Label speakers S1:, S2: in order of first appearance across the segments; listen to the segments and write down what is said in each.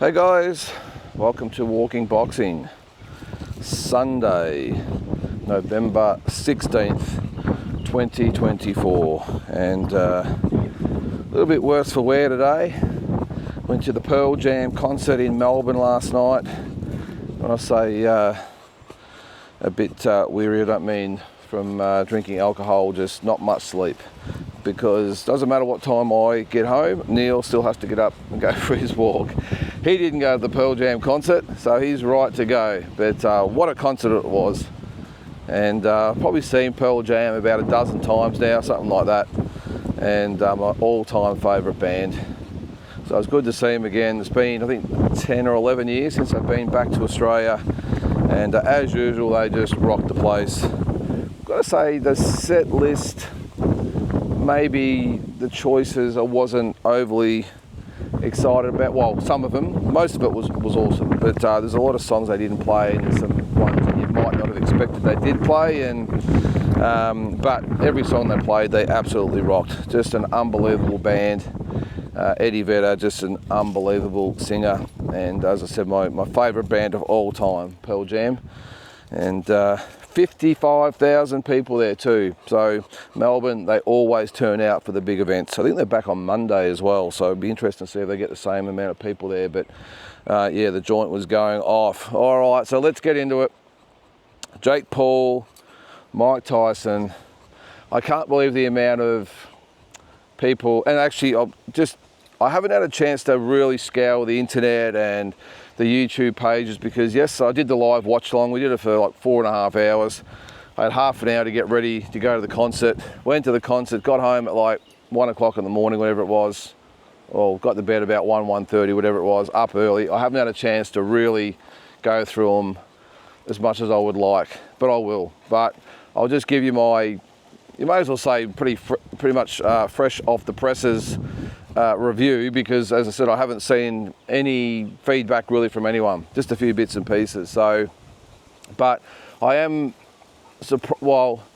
S1: Hey guys, welcome to Walking Boxing. Sunday, November 16th, 2024, and a little bit worse for wear today. Went to the Pearl Jam concert in Melbourne last night. When I say a bit weary, I don't mean from drinking alcohol, just not much sleep. Because it doesn't matter what time I get home, Neil still has to get up and go for his walk. He didn't go to the Pearl Jam concert, so he's right to go. But what a concert it was. And I've probably seen Pearl Jam about a dozen times now, something like that. And my all-time favourite band. So it was good to see him again. It's been, I think, 10 or 11 years since I've been back to Australia. And as usual, they just rocked the place. I've got to say, the set list, maybe the choices I wasn't overly excited about. Well, some of them, most of it was awesome, but there's a lot of songs they didn't play and some ones that you might not have expected they did play, and but every song they played they absolutely rocked. Just an unbelievable band. Eddie Vedder, just an unbelievable singer, and as I said, my favourite band of all time, Pearl Jam. And 55,000 people there too. So Melbourne, they always turn out for the big events. I think they're back on Monday as well, so it'd be interesting to see if they get the same amount of people there. But yeah, the joint was going off. All right, so let's get into it. Jake Paul, Mike Tyson. I can't believe the amount of people, and actually I haven't had a chance to really scour the internet and the YouTube pages, because yes, I did the live watch along. We did it for like 4.5 hours. I had half an hour to get ready to go to the concert. Went to the concert, got home at like 1 o'clock in the morning, whatever it was. Or got to bed about 1:30, whatever it was, up early. I haven't had a chance to really go through them as much as I would like, but I will. But I'll just give you my, you may as well say pretty much fresh off the presses review, because as I said, I haven't seen any feedback really from anyone, just a few bits and pieces. So, but I am surprised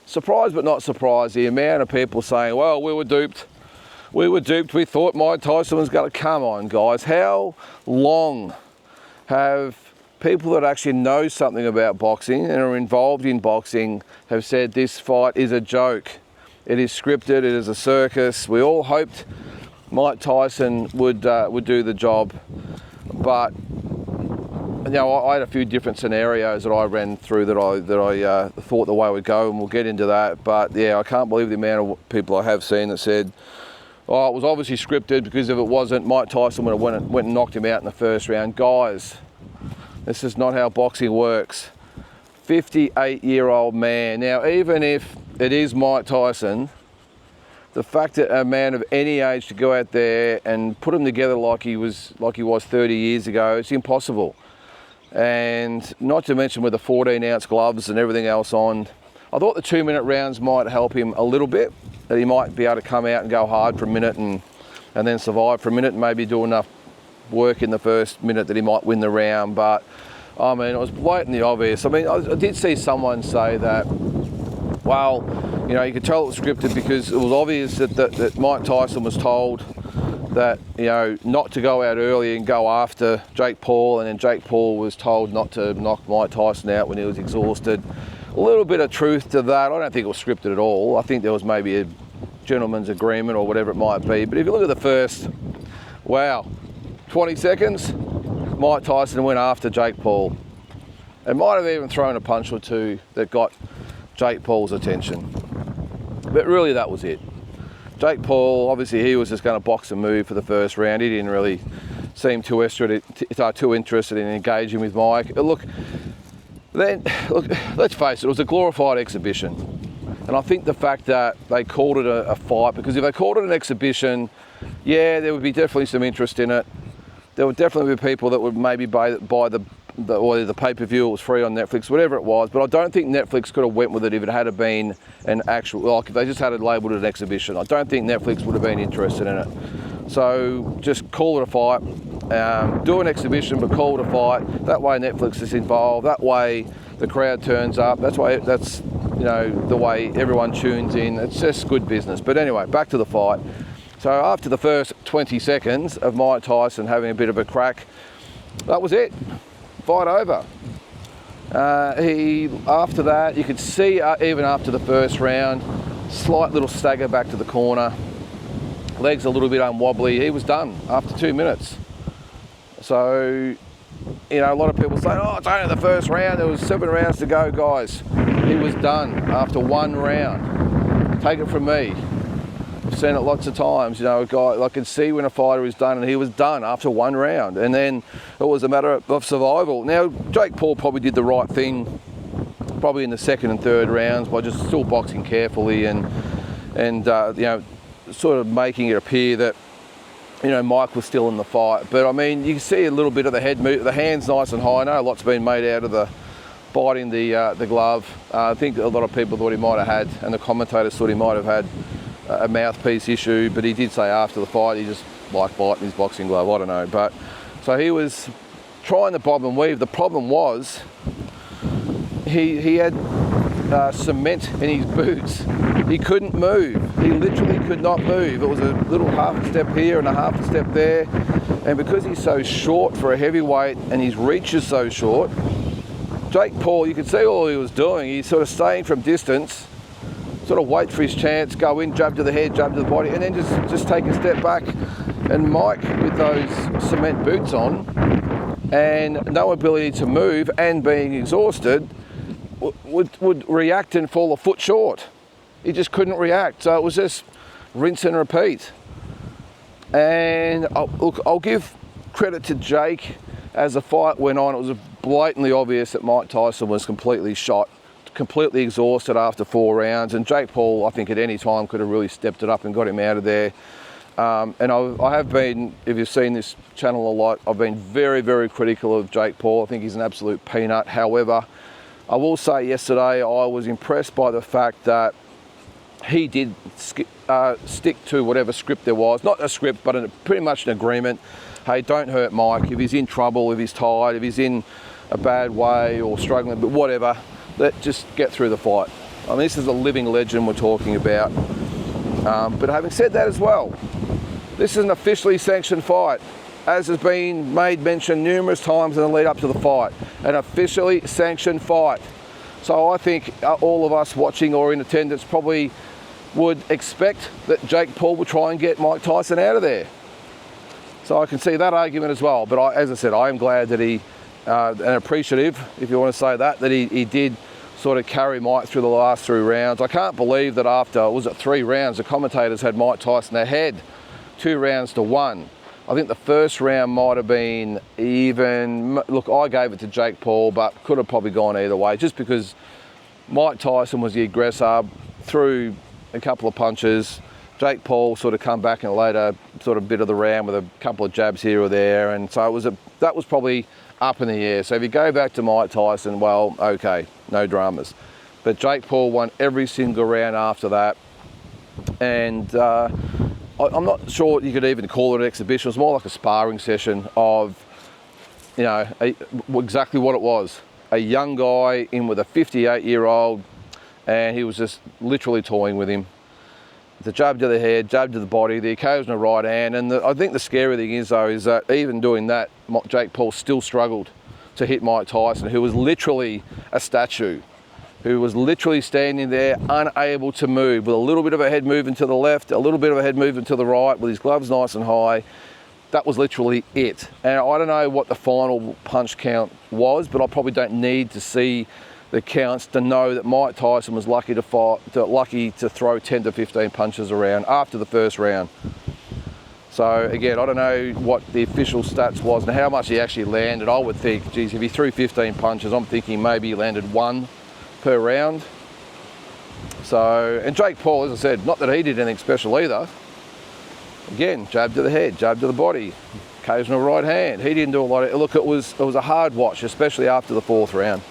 S1: but not surprised, the amount of people saying, well, we were duped, we thought Mike Tyson was going to. Come on guys, how long have people that actually know something about boxing and are involved in boxing have said this fight is a joke? It is scripted, it is a circus. We all hoped Mike Tyson would do the job, but you know, I had a few different scenarios that I ran through that I thought the way would go, and we'll get into that. But yeah, I can't believe the amount of people I have seen that said, oh, it was obviously scripted, because if it wasn't, Mike Tyson would have went and knocked him out in the first round. Guys, this is not how boxing works. 58-year-old man. Now, even if it is Mike Tyson, the fact that a man of any age to go out there and put him together like he was 30 years ago, it's impossible. And not to mention with the 14-ounce gloves and everything else on. I thought the 2-minute rounds might help him a little bit, that he might be able to come out and go hard for a minute and then survive for a minute and maybe do enough work in the first minute that he might win the round. But I mean, it was blatantly obvious. I mean, I did see someone say that, well, you know, you could tell it was scripted because it was obvious that Mike Tyson was told that, you know, not to go out early and go after Jake Paul, and then Jake Paul was told not to knock Mike Tyson out when he was exhausted. A little bit of truth to that. I don't think it was scripted at all. I think there was maybe a gentleman's agreement or whatever it might be. But if you look at the first, 20 seconds, Mike Tyson went after Jake Paul. And might have even thrown a punch or two that got Jake Paul's attention. But really that was it. Jake Paul, obviously he was just going to box and move for the first round. He didn't really seem too interested in engaging with Mike. Look, let's face it, it was a glorified exhibition. And I think the fact that they called it a fight, because if they called it an exhibition, yeah, there would be definitely some interest in it. There would definitely be people that would maybe buy the pay-per-view. It was free on Netflix, whatever it was. But I don't think Netflix could have went with it if it had been an actual, like if they just had it labelled as an exhibition. I don't think Netflix would have been interested in it. So just call it a fight. Do an exhibition, but call it a fight. That way Netflix is involved. That way the crowd turns up. That's you know, the way everyone tunes in. It's just good business. But anyway, back to the fight. So after the first 20 seconds of Mike Tyson having a bit of a crack, that was it. Fight over. After that, you could see even after the first round, slight little stagger back to the corner, legs a little bit unwobbly. He was done after 2 minutes. So, you know, a lot of people say, oh, it's only the first round. There was 7 rounds to go, guys. He was done after 1 round. Take it from me. I've seen it lots of times. You know, a guy, I can see when a fighter is done, and he was done after 1 round. And then it was a matter of survival. Now, Jake Paul probably did the right thing, probably in the 2nd and 3rd rounds, by just still boxing carefully and you know, sort of making it appear that, you know, Mike was still in the fight. But I mean, you can see a little bit of the head move, the hands nice and high. I know a lot's been made out of the biting the glove. I think a lot of people thought he might have had, and the commentators thought he might have had a mouthpiece issue, but he did say after the fight he just liked biting his boxing glove. I don't know, but so he was trying to bob and weave. The problem was he had cement in his boots. He couldn't move. He literally could not move. It was a little half a step here and a half a step there, and because he's so short for a heavyweight and his reach is so short, Jake Paul, you could see all he was doing. He's sort of staying from distance, sort of wait for his chance, go in, jab to the head, jab to the body, and then just take a step back. And Mike, with those cement boots on and no ability to move and being exhausted, would react and fall a foot short. He just couldn't react. So it was just rinse and repeat. And I'll give credit to Jake. As the fight went on, it was blatantly obvious that Mike Tyson was completely shot, completely exhausted after 4 rounds, and Jake Paul, I think at any time could have really stepped it up and got him out of there. And I have been, if you've seen this channel a lot, I've been very, very critical of Jake Paul. I think he's an absolute peanut. However, I will say yesterday I was impressed by the fact that he did stick to whatever script there was. Not a script, but pretty much an agreement. Hey, don't hurt Mike. If he's in trouble, if he's tired, if he's in a bad way or struggling, but whatever, let's just get through the fight. I mean, this is a living legend we're talking about. But having said that as well, this is an officially sanctioned fight, as has been made mention numerous times in the lead up to the fight. An officially sanctioned fight. So I think all of us watching or in attendance probably would expect that Jake Paul would try and get Mike Tyson out of there. So I can see that argument as well. But as I said, I am glad that he, and appreciative, if you want to say that he did sort of carry Mike through the last 3 rounds. I can't believe that after, was it 3 rounds, the commentators had Mike Tyson ahead 2 rounds to 1. I think the first round might have been even. Look, I gave it to Jake Paul, but could have probably gone either way, just because Mike Tyson was the aggressor, threw a couple of punches. Jake Paul sort of come back in a later sort of bit of the round with a couple of jabs here or there, and so that was probably up in the air. So if you go back to Mike Tyson, well, okay, no dramas. But Jake Paul won every single round after that, and I'm not sure you could even call it an exhibition. It was more like a sparring session of, you know, exactly what it was. A young guy in with a 58-year-old, and he was just literally toying with him. The jab to the head, jab to the body, the occasional right hand. And I think the scary thing is, though, is that even doing that, Jake Paul still struggled to hit Mike Tyson, who was literally a statue, who was literally standing there unable to move, with a little bit of a head movement to the left, a little bit of a head movement to the right, with his gloves nice and high. That was literally it. And I don't know what the final punch count was, but I probably don't need to see the counts to know that Mike Tyson was lucky to throw 10 to 15 punches around after the first round. So again, I don't know what the official stats was and how much he actually landed. I would think, geez, if he threw 15 punches, I'm thinking maybe he landed 1 per round. So, and Jake Paul, as I said, not that he did anything special either. Again, jab to the head, jab to the body, occasional right hand. He didn't do a lot of, look, it was a hard watch, especially after the 4th round.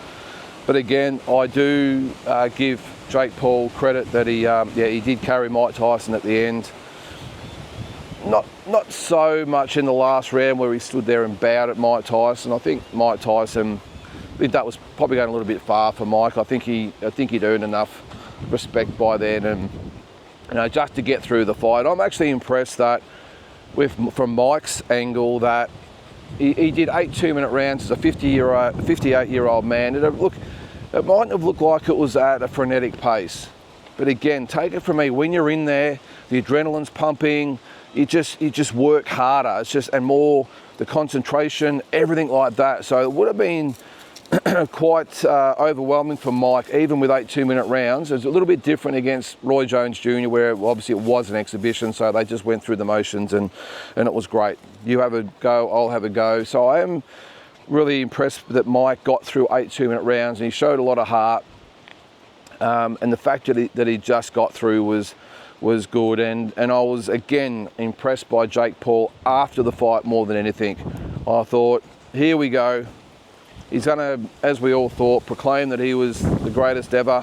S1: But again, I do give Jake Paul credit that he did carry Mike Tyson at the end. Not so much in the last round where he stood there and bowed at Mike Tyson. I think Mike Tyson, that was probably going a little bit far for Mike. I think he'd earned enough respect by then, and just to get through the fight. I'm actually impressed that from Mike's angle that he did 8 2-minute rounds as a 58-year-old man. It mightn't have looked like it was at a frenetic pace. But again, take it from me, when you're in there, the adrenaline's pumping, you just work harder. It's just, and more the concentration, everything like that. So it would have been quite overwhelming for Mike, even with 8 2-minute rounds. It's a little bit different against Roy Jones Jr., where obviously it was an exhibition, so they just went through the motions and it was great. You have a go, I'll have a go. So I am really impressed that Mike got through 8 2-minute rounds, and he showed a lot of heart. And the fact that he just got through was good. And I was, again, impressed by Jake Paul after the fight more than anything. I thought, here we go. He's going to, as we all thought, proclaim that he was the greatest ever,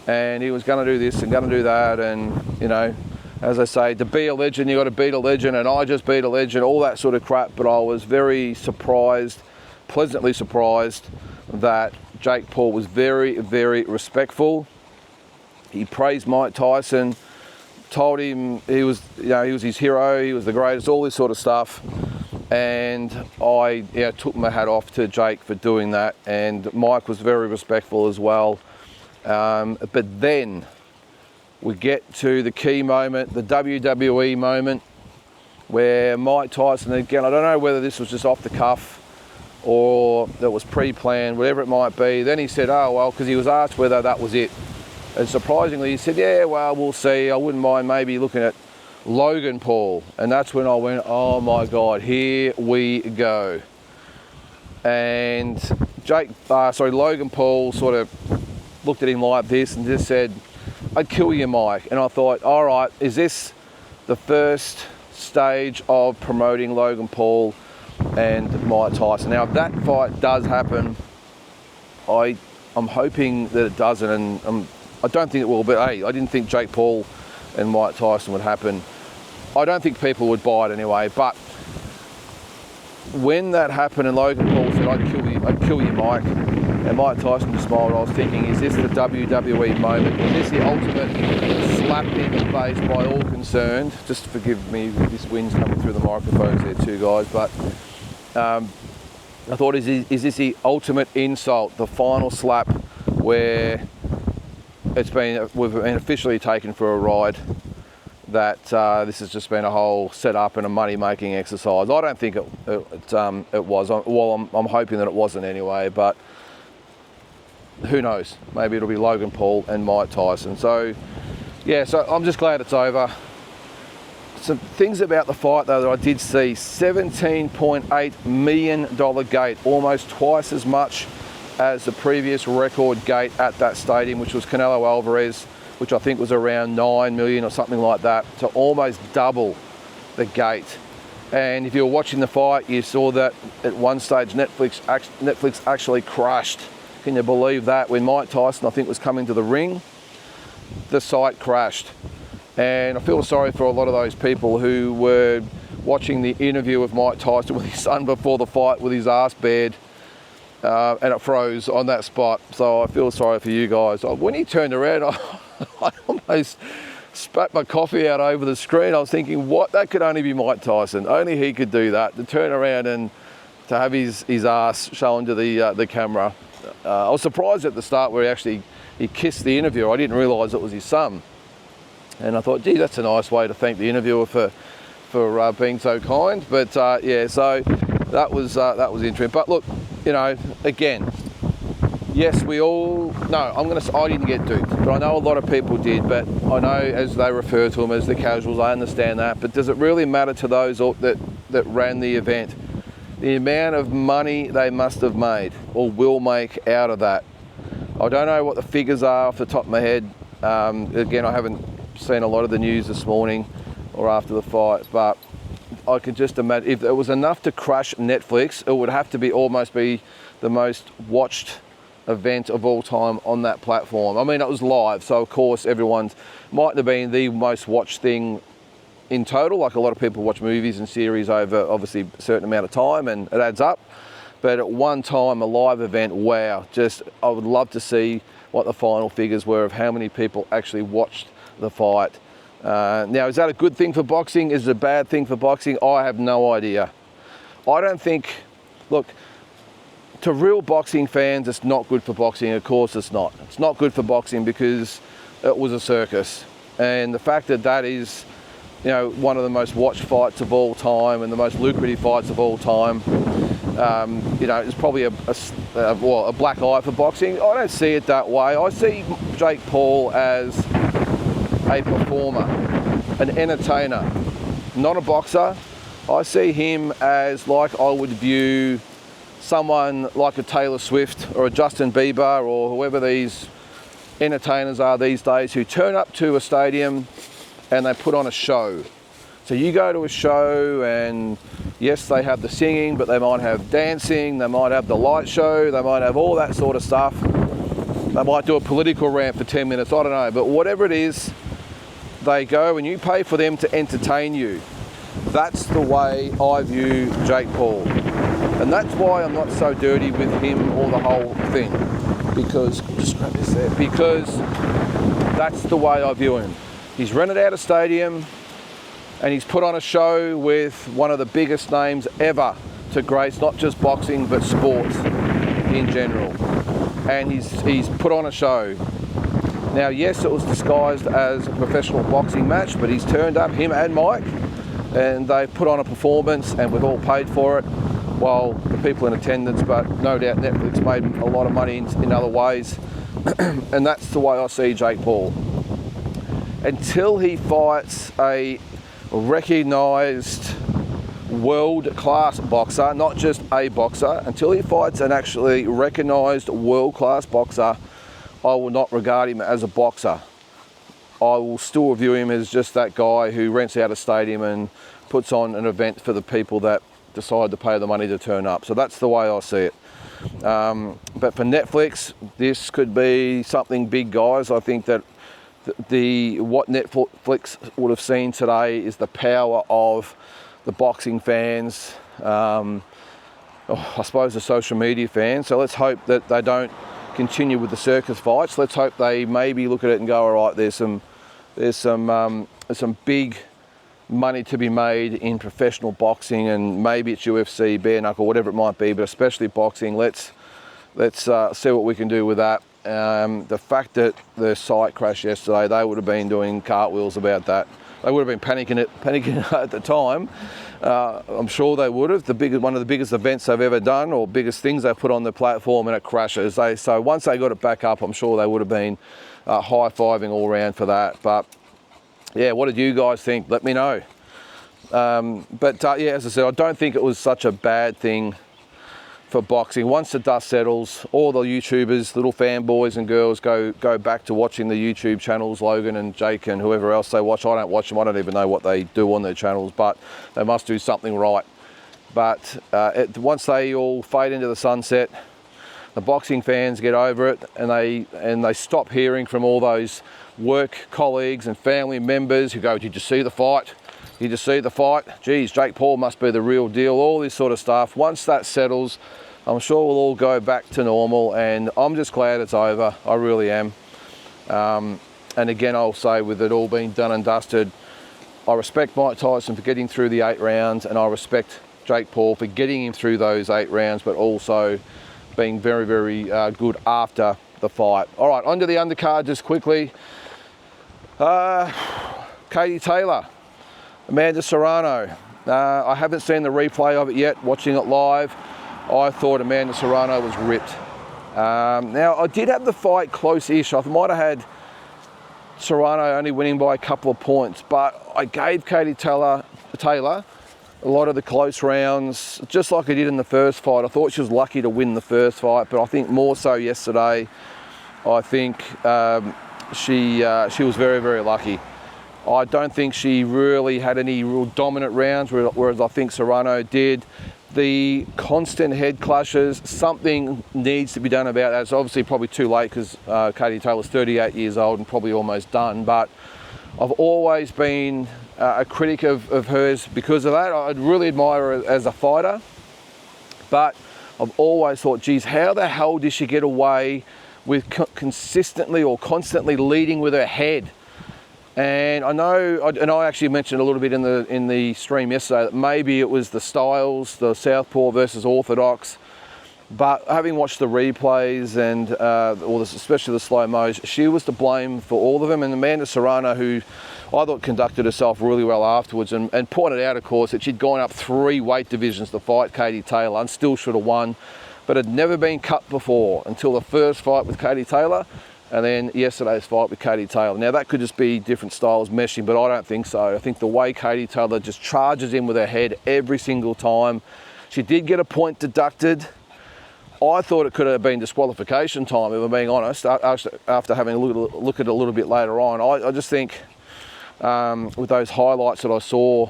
S1: and he was going to do this and going to do that. And, you know, as I say, to be a legend, you got to beat a legend, and I just beat a legend, all that sort of crap. But I was very surprised, pleasantly surprised, that Jake Paul was very, very respectful. He praised Mike Tyson, told him he was his hero, he was the greatest, all this sort of stuff. And I took my hat off to Jake for doing that, and Mike was very respectful as well. But then we get to the key moment, the WWE moment, where Mike Tyson, again, I don't know whether this was just off the cuff or that was pre-planned, whatever it might be. Then he said, oh, well, because he was asked whether that was it. And surprisingly, he said, yeah, well, we'll see. I wouldn't mind maybe looking at Logan Paul. And that's when I went, oh my God, here we go. And Logan Paul sort of looked at him like this and just said, I'd kill you, Mike. And I thought, all right, is this the first stage of promoting Logan Paul and Mike Tyson? Now, if that fight does happen, I'm hoping that it doesn't, and I don't think it will, but hey, I didn't think Jake Paul and Mike Tyson would happen. I don't think people would buy it anyway, but when that happened and Logan Paul said, I'd kill you, Mike, and Mike Tyson just smiled, I was thinking, is this the WWE moment? Is this the ultimate slap in the face by all concerned? Just forgive me, this wind's coming through the microphones there too, guys, but I thought, is this the ultimate insult, the final slap where we've been officially taken for a ride, that this has just been a whole set-up and a money-making exercise? I don't think it was. Well, I'm hoping that it wasn't anyway, but who knows? Maybe it'll be Logan Paul and Mike Tyson. So, yeah, so I'm just glad it's over. Some things about the fight, though, that I did see. $17.8 million gate, almost twice as much as the previous record gate at that stadium, which was Canelo Alvarez, which I think was around 9 million or something like that, to almost double the gate. And if you were watching the fight, you saw that at one stage Netflix actually crashed. Can you believe that? When Mike Tyson, I think, was coming to the ring, the site crashed. And I feel sorry for a lot of those people who were watching the interview of Mike Tyson with his son before the fight with his ass bared, and it froze on that spot. So I feel sorry for you guys. When he turned around, I almost spat my coffee out over the screen. I was thinking, what? That could only be Mike Tyson. Only he could do that, to turn around and to have his ass shown to the camera. I was surprised at the start where he kissed the interviewer. I didn't realise it was his son. And I thought, gee, that's a nice way to thank the interviewer for being so kind. But yeah, so that was interesting. But look, you know, again, yes, I didn't get duped, but I know a lot of people did. But I know, as they refer to them as the casuals, I understand that. But does it really matter to those that ran the event? The amount of money they must have made or will make out of that. I don't know what the figures are off the top of my head. Again, I haven't seen a lot of the news this morning or after the fight, but I could just imagine if it was enough to crash Netflix, it would have to be almost be the most watched event of all time on that platform. I mean, it was live, so of course everyone's mightn't have been the most watched thing in total. Like a lot of people watch movies and series over obviously a certain amount of time, and it adds up. But at one time, a live event, wow, I would love to see what the final figures were of how many people actually watched the fight. Now, is that a good thing for boxing? Is it a bad thing for boxing? I have no idea. I don't think, look, to real boxing fans, it's not good for boxing. Of course it's not. It's not good for boxing because it was a circus. And the fact that that is, you know, one of the most watched fights of all time and the most lucrative fights of all time, you know, it's probably a black eye for boxing. I don't see it that way. I see Jake Paul as a performer, an entertainer, not a boxer. I see him as like I would view someone like a Taylor Swift or a Justin Bieber or whoever these entertainers are these days who turn up to a stadium and they put on a show. So you go to a show and yes, they have the singing, but they might have dancing, they might have the light show, they might have all that sort of stuff. They might do a political rant for 10 minutes, I don't know. But whatever it is, they go and you pay for them to entertain you. That's the way I view Jake Paul. And that's why I'm not so dirty with him or the whole thing. Because, just grab this there, because that's the way I view him. He's rented out a stadium and he's put on a show with one of the biggest names ever to grace not just boxing but sports in general. And he's put on a show. Now yes, it was disguised as a professional boxing match, but he's turned up, him and Mike, and they put on a performance and we've all paid for it. Well, the people in attendance, but no doubt Netflix made a lot of money in other ways. And that's the way I see Jake Paul. Until he fights a recognised world-class boxer, not just a boxer, until he fights an actually recognised world-class boxer, I will not regard him as a boxer. I will still view him as just that guy who rents out a stadium and puts on an event for the people that decide to pay the money to turn up. So that's the way I see it. But for Netflix, this could be something big, guys. I think that what Netflix would have seen today is the power of the boxing fans, I suppose the social media fans. So let's hope that they don't continue with the circus fights. Let's hope they maybe look at it and go, all right, there's some big money to be made in professional boxing, and maybe it's UFC, bare knuckle, whatever it might be, but especially boxing. Let's see what we can do with that. The fact that the site crashed yesterday, they would have been doing cartwheels about that. They would have been panicking at the time. I'm sure they would have. One of the biggest events they've ever done, or biggest things they've put on the platform, and it crashes. So once they got it back up, I'm sure they would have been high-fiving all around for that. But yeah, what did you guys think? Let me know. Yeah, as I said, I don't think it was such a bad thing for boxing. Once the dust settles, all the YouTubers, little fanboys and girls go back to watching the YouTube channels, Logan and Jake and whoever else they watch. I don't watch them. I don't even know what they do on their channels, but they must do something right. But once they all fade into the sunset, the boxing fans get over it, and they stop hearing from all those work colleagues and family members who go, "Did you see the fight? Did you see the fight? Geez, Jake Paul must be the real deal," all this sort of stuff. Once that settles, I'm sure we'll all go back to normal, and I'm just glad it's over. I really am. And again, I'll say, with it all being done and dusted, I respect Mike Tyson for getting through the 8 rounds, and I respect Jake Paul for getting him through those 8 rounds, but also being very, very good after the fight. All right, onto the undercard just quickly. Katie Taylor, Amanda Serrano. I haven't seen the replay of it yet. Watching it live, I thought Amanda Serrano was ripped. Now, I did have the fight close-ish. I might have had Serrano only winning by a couple of points, but I gave Katie Taylor a lot of the close rounds, just like I did in the first fight. I thought she was lucky to win the first fight, but I think more so yesterday. I think she was very, very lucky. I don't think she really had any real dominant rounds, whereas I think Serrano did. The constant head clashes, something needs to be done about that. It's obviously probably too late because Katie Taylor's 38 years old and probably almost done, but I've always been a critic of hers because of that. I really admire her as a fighter, but I've always thought, geez, how the hell did she get away with consistently or constantly leading with her head? And I know, and I actually mentioned a little bit in the stream yesterday that maybe it was the styles, the southpaw versus orthodox. But having watched the replays and especially the slow-mos, she was to blame for all of them. And Amanda Serrano, who I thought conducted herself really well afterwards and pointed out, of course, that she'd gone up 3 weight divisions to fight Katie Taylor and still should have won, but had never been cut before until the first fight with Katie Taylor. And then yesterday's fight with Katie Taylor. Now that could just be different styles meshing, but I don't think so. I think the way Katie Taylor just charges in with her head every single time. She did get a point deducted. I thought it could have been disqualification time, if I'm being honest, after having a look at it a little bit later on. I just think with those highlights that I saw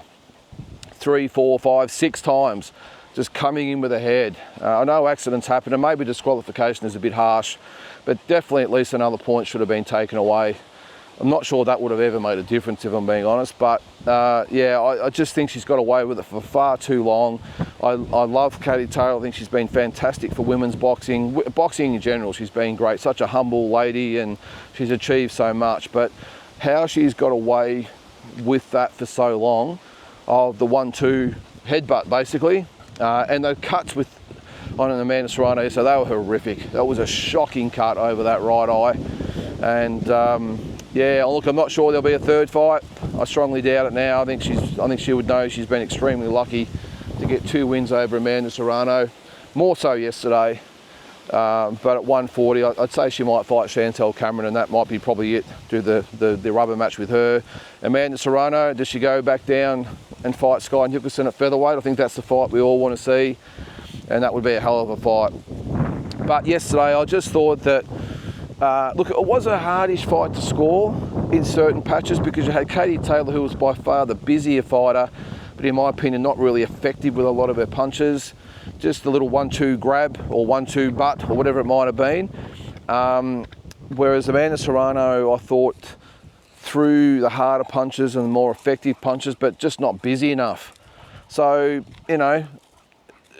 S1: 3, 4, 5, 6 times, just coming in with her head. I know accidents happen and maybe disqualification is a bit harsh, but definitely at least another point should have been taken away. I'm not sure that would have ever made a difference, if I'm being honest, but yeah, I just think she's got away with it for far too long. I love Katie Taylor. I think she's been fantastic for women's boxing. Boxing in general, she's been great. Such a humble lady and she's achieved so much, but how she's got away with that for so long, of the 1-2 headbutt basically, and the cuts on an Amanda Serrano, so they were horrific. That was a shocking cut over that right eye. And yeah, look, I'm not sure there'll be a third fight. I strongly doubt it now. I think she would know she's been extremely lucky to get 2 wins over Amanda Serrano, more so yesterday. But at 140, I'd say she might fight Chantel Cameron, and that might be probably it. Do the rubber match with her. Amanda Serrano, does she go back down and fight Skye Nicholson at featherweight? I think that's the fight we all want to see, and that would be a hell of a fight. But yesterday, I just thought that, look, it was a hardish fight to score in certain patches because you had Katie Taylor, who was by far the busier fighter, but in my opinion, not really effective with a lot of her punches. Just a little 1-2 grab or 1-2 butt or whatever it might have been. Whereas Amanda Serrano, I thought, threw the harder punches and the more effective punches, but just not busy enough. So, you know,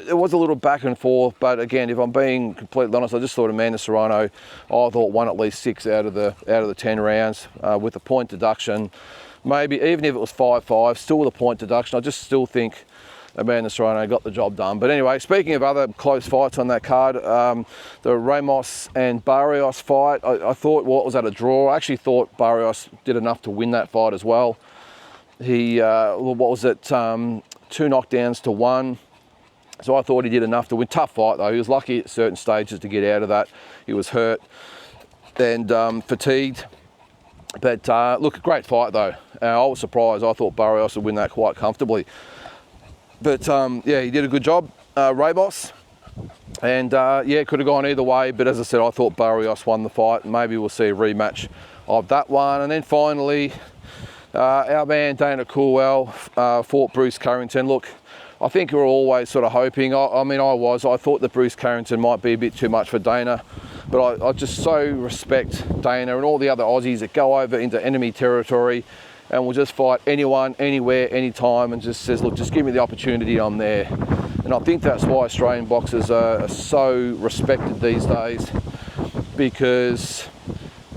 S1: it was a little back and forth, but again, if I'm being completely honest, I just thought Amanda Serrano, I thought, won at least 6 out of the 10 rounds with a point deduction. Maybe even if it was 5-5, still with a point deduction, I just still think Amanda Serrano got the job done. But anyway, speaking of other close fights on that card, the Ramos and Barrios fight, I thought, well, it was at a draw. I actually thought Barrios did enough to win that fight as well. He, what was it, 2 knockdowns to 1. So I thought he did enough to win. Tough fight though. He was lucky at certain stages to get out of that. He was hurt and fatigued. But look, a great fight though. I was surprised. I thought Barrios would win that quite comfortably. But yeah, he did a good job, Ramos. And yeah, could have gone either way. But as I said, I thought Barrios won the fight. Maybe we'll see a rematch of that one. And then finally, our man Dana Coolwell fought Bruce Carrington. Look, I think we were always sort of hoping, I thought that Bruce Carrington might be a bit too much for Dana, but I just so respect Dana and all the other Aussies that go over into enemy territory and will just fight anyone, anywhere, anytime, and just says, look, just give me the opportunity, I'm there. And I think that's why Australian boxers are so respected these days, because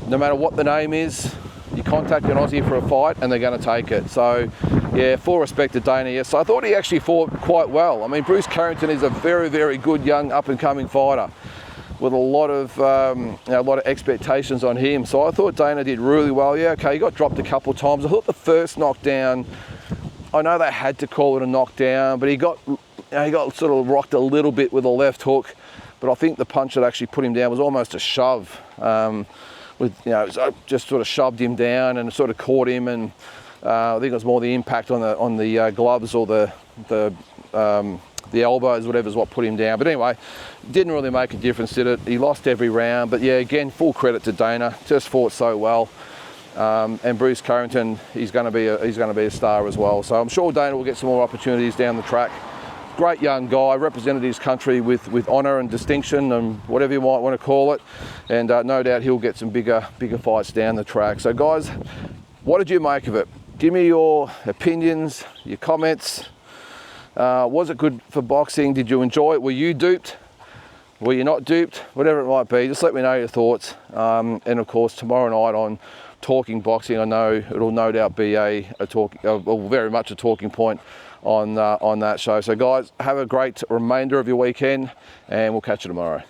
S1: no matter what the name is, you contact an Aussie for a fight and they're going to take it. So yeah, full respect to Dana. Yes, I thought he actually fought quite well. I mean, Bruce Carrington is a very, very good young up-and-coming fighter with a lot of expectations on him. So I thought Dana did really well. Yeah, okay, he got dropped a couple of times. I thought the first knockdown, I know they had to call it a knockdown, but he got sort of rocked a little bit with a left hook. But I think the punch that actually put him down was almost a shove. Just sort of shoved him down and sort of caught him, and I think it was more the impact on the gloves or the elbows, whatever's what put him down. But anyway, didn't really make a difference, did it? He lost every round, but yeah, again, full credit to Dana. Just fought so well. And Bruce Carrington, he's going to be a star as well. So I'm sure Dana will get some more opportunities down the track. Great young guy, represented his country with honour and distinction and whatever you might want to call it. And no doubt he'll get some bigger fights down the track. So guys, what did you make of it? Give me your opinions, your comments. Was it good for boxing? Did you enjoy it? Were you duped? Were you not duped? Whatever it might be, just let me know your thoughts. And of course, tomorrow night on talking boxing. I know it'll no doubt be very much a talking point on that show. So guys, have a great remainder of your weekend, and we'll catch you tomorrow.